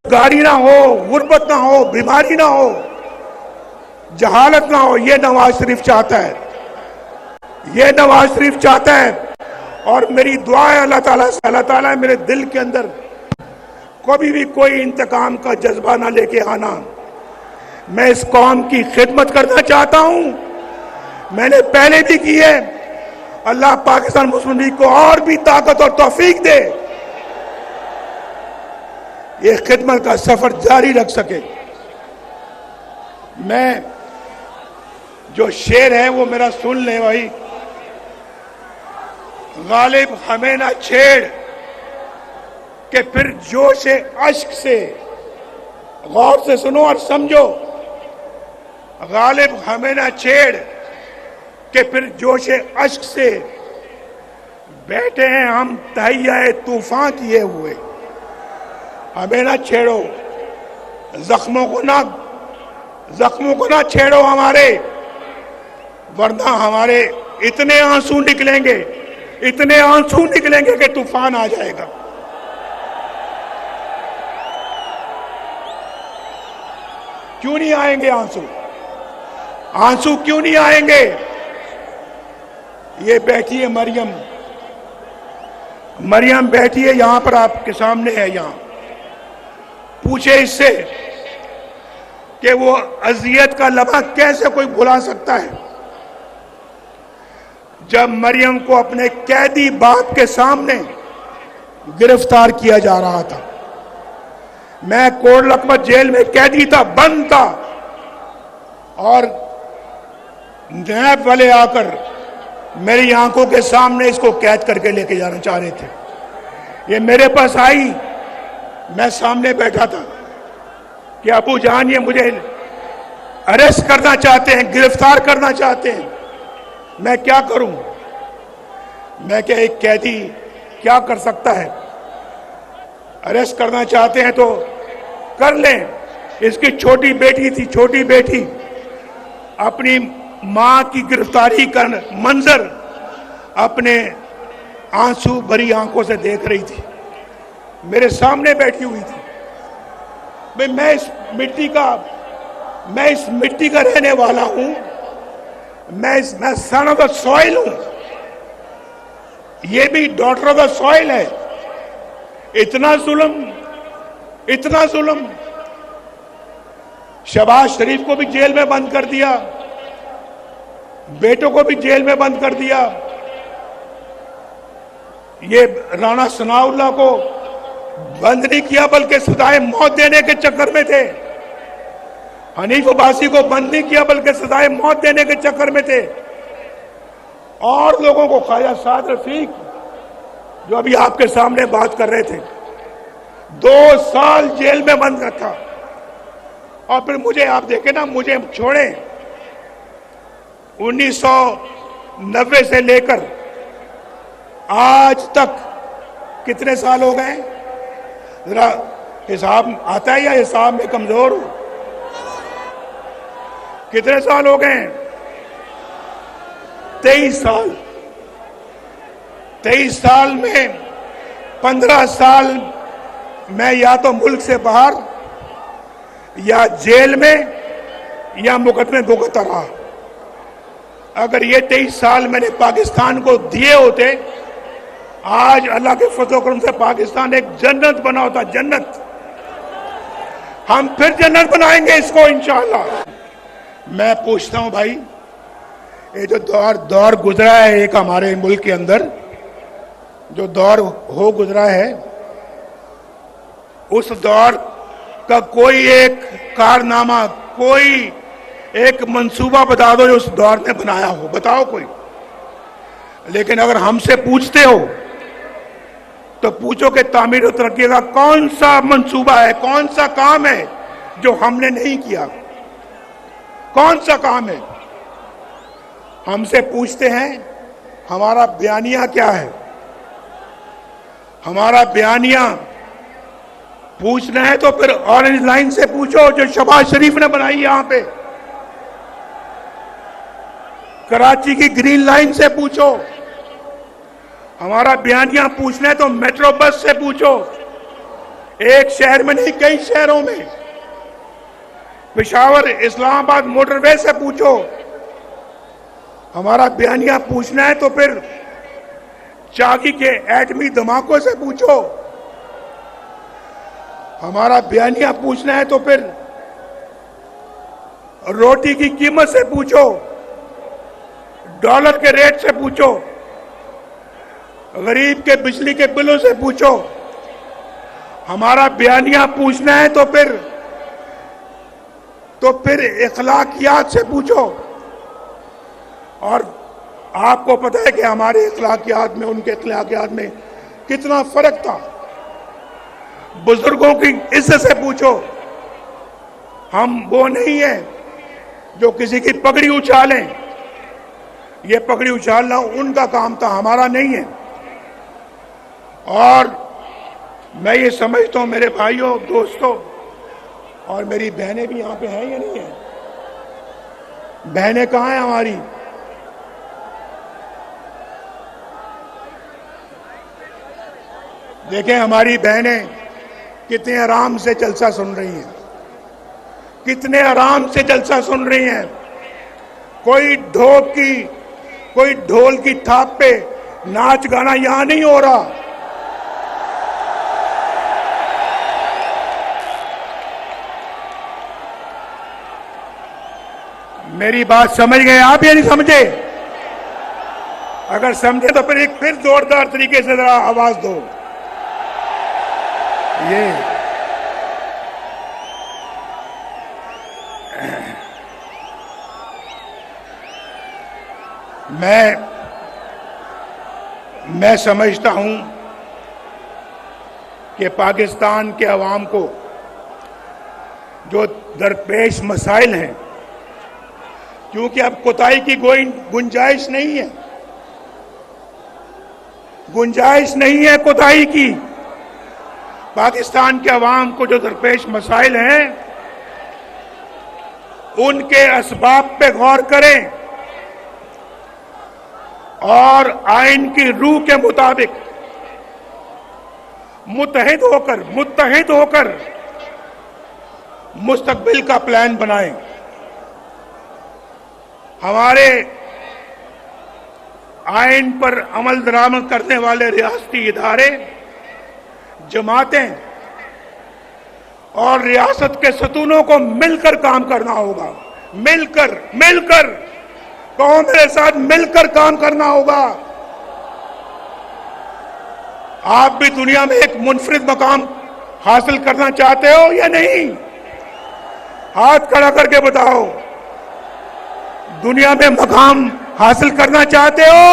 गाड़ी ना हो, गुर्बत ना हो, बीमारी ना हो, जहालत ना हो, ये नवाज शरीफ चाहता है। ये नवाज शरीफ चाहता है। और मेरी दुआ है अल्लाह ताला मेरे दिल के अंदर कभी भी कोई इंतकाम का जज्बा ना लेके आना। मैं इस कौम की खिदमत करना चाहता हूं। मैंने पहले भी की है। अल्लाह पाकिस्तान मुस्लिम लीग को और भी ताकत और तौफीक दे, ये खिदमत का सफर जारी रख सके। मैं जो शेर है वो मेरा सुन ले भाई। गालिब हमें ना छेड़ कि फिर जोश अश्क से, गौर से सुनो और समझो। गालिब हमें ना छेड़ कि फिर जोश अश्क से बैठे हैं हम तहैया तूफान किए हुए। हमें ना छेड़ो, जख्मों को ना छेड़ो हमारे, वरना हमारे इतने आंसू निकलेंगे कि तूफान आ जाएगा। क्यों नहीं आएंगे आंसू क्यों नहीं आएंगे? ये बैठी है मरियम बैठी है यहां पर, आपके सामने है। यहां पूछे इससे कि वो अजियत का लम्हा कैसे कोई भुला सकता है, जब मरियम को अपने कैदी बाप के सामने गिरफ्तार किया जा रहा था। मैं कोट लखपत जेल में कैदी था, बंद था, और नैब वाले आकर मेरी आंखों के सामने इसको कैद करके लेके जाना चाह रहे थे। ये मेरे पास आई, मैं सामने बैठा था कि अबू जान ये मुझे अरेस्ट करना चाहते हैं, गिरफ्तार करना चाहते हैं, मैं क्या करूं? मैं क्या, एक कैदी क्या कर सकता है? अरेस्ट करना चाहते हैं तो कर लें। इसकी छोटी बेटी थी, छोटी बेटी अपनी मां की गिरफ्तारी का मंजर अपने आंसू भरी आंखों से देख रही थी, मेरे सामने बैठी हुई थी। मैं इस मिट्टी का रहने वाला हूं। मैं सन ऑफ द सॉइल हूं, ये भी डॉटर ऑफ द सॉइल है। इतना जुल्म शहबाज शरीफ को भी जेल में बंद कर दिया, बेटों को भी जेल में बंद कर दिया। ये राणा सनाउल्लाह को बंद नहीं किया बल्कि सजाए मौत देने के चक्कर में थे। हनीफ अब्बासी को बंद नहीं किया बल्कि सजाए मौत देने के चक्कर में थे। और लोगों को, ख्वाजा साद रफीक जो अभी आपके सामने बात कर रहे थे, 2 साल जेल में बंद रखा। और फिर मुझे, आप देखें ना, मुझे छोड़े 1990 से लेकर आज तक कितने साल हो गए? जरा हिसाब आता है या हिसाब में कमजोर हूं? कितने साल हो गए? 23 साल। 23 साल में 15 साल मैं या तो मुल्क से बाहर, या जेल में, या मुकदमे भुगतता रहा। अगर ये 23 साल मैंने पाकिस्तान को दिए होते, आज अल्लाह के फजल करम से पाकिस्तान एक जन्नत बना होता। जन्नत, हम फिर जन्नत बनाएंगे इसको इंशाअल्लाह। मैं पूछता हूं भाई, ये जो दौर गुजरा है एक हमारे मुल्क के अंदर, जो दौर हो गुजरा है, उस दौर का कोई एक कारनामा, कोई एक मंसूबा बता दो जो उस दौर ने बनाया हो, बताओ कोई। लेकिन अगर हमसे पूछते हो तो पूछो कि तामीर और तरक्की का कौन सा मंसूबा है, कौन सा काम है जो हमने नहीं किया? कौन सा काम है? हमसे पूछते हैं हमारा बयानिया क्या है। हमारा बयानिया पूछना है तो फिर ऑरेंज लाइन से पूछो जो शहबाज शरीफ ने बनाई यहां पे। कराची की ग्रीन लाइन से पूछो। हमारा बयानिया पूछना है तो मेट्रो बस से पूछो। एक शहर में नहीं, कई शहरों में। पेशावर इस्लामाबाद मोटरवे से पूछो। हमारा बयानिया पूछना है तो फिर चाकी के एटमी धमाकों से पूछो। हमारा बयानिया पूछना है तो फिर रोटी की कीमत से पूछो, डॉलर के रेट से पूछो, गरीब के बिजली के बिलों से पूछो। हमारा बयानिया पूछना है तो फिर इखलाकियात से पूछो। और आपको पता है कि हमारे इखलाकियात में उनके इखलाकियात में कितना फर्क था। बुजुर्गों की इज्जत से पूछो। हम वो नहीं है जो किसी की पगड़ी उछालें। ये पगड़ी उछालना उनका काम था, हमारा नहीं है। और मैं ये समझता हूं मेरे भाइयों, दोस्तों, और मेरी बहनें भी यहां पे हैं या नहीं है? बहनें कहां हैं हमारी? देखें हमारी बहनें कितने आराम से जलसा सुन रही हैं, कितने आराम से जलसा सुन रही हैं। कोई ढोल की थाप पे नाच गाना यहां नहीं हो रहा। मेरी बात समझ गए आप या नहीं समझे? अगर समझे तो फिर जोरदार तरीके से जरा आवाज दो। ये मैं समझता हूं कि पाकिस्तान के अवाम को जो दरपेश मसाइल हैं, क्योंकि अब कोताही की कोई गुंजाइश नहीं है, गुंजाइश नहीं है कोताही की। पाकिस्तान के अवाम को जो दरपेश मसाइल हैं उनके असबाब पे गौर करें और आइन की रूह के मुताबिक मुत्तहिद होकर मुस्तकबिल का प्लान बनाएं। हमारे आइन पर अमल दरामद करने वाले रियासती इदारे, जमातें और रियासत के सतूनों को मिलकर काम करना होगा। मिलकर कहो मेरे साथ, मिलकर काम करना होगा। आप भी दुनिया में एक मुनफरिद मकाम हासिल करना चाहते हो या नहीं? हाथ खड़ा करके बताओ। दुनिया में मकाम हासिल करना चाहते हो?